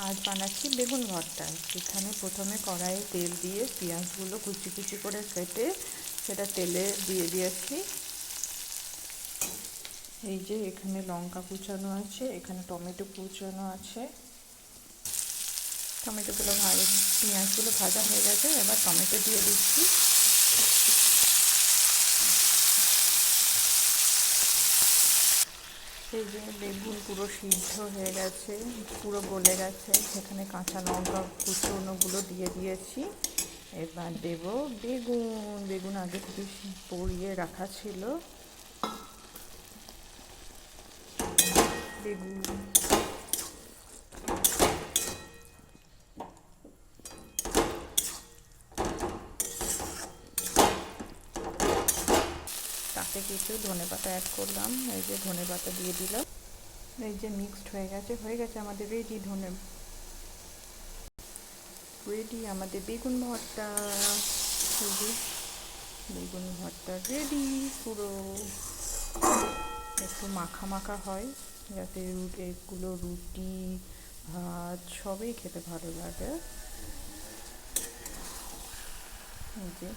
আজ বানাচ্ছি বেগুন ভর্তা। এখানে প্রথমে কড়াইয়ে তেল দিয়ে পেঁয়াজগুলো কুচি কুচি করে কেটে সেটা তেলে দিয়ে দিয়েছি। এই যে এখানে লঙ্কা কুচানো আছে, এখানে টমেটো কুচানো আছে। টমেটোগুলো পেঁয়াজগুলো ভাজা হয়ে গেছে, এবার টমেটো দিয়ে দিচ্ছি। এই যে বেগুন পুরো সিদ্ধ হয়ে গেছে, পুরো গলে গেছে, সেখানে কাঁচা লঙ্কা কুচনোগুলো দিয়ে দিয়েছি। এবার দেব বেগুন। বেগুন আগে থেকে পরিয়ে রাখা ছিল। বেগুন তাতে কিছু ধনেপাতা অ্যাড করলাম। এই যে ধনেপাতা দিয়ে দিলাম। এই যে মিক্সড হয়ে গেছে আমাদের রেডি আমাদের বেগুন ভর্তা। বেগুন ভর্তা রেডি পুরো। একটু মাখা মাখা হয় যাতে এগুলো রুটি ভাত সবই খেতে ভালো লাগে। এই যে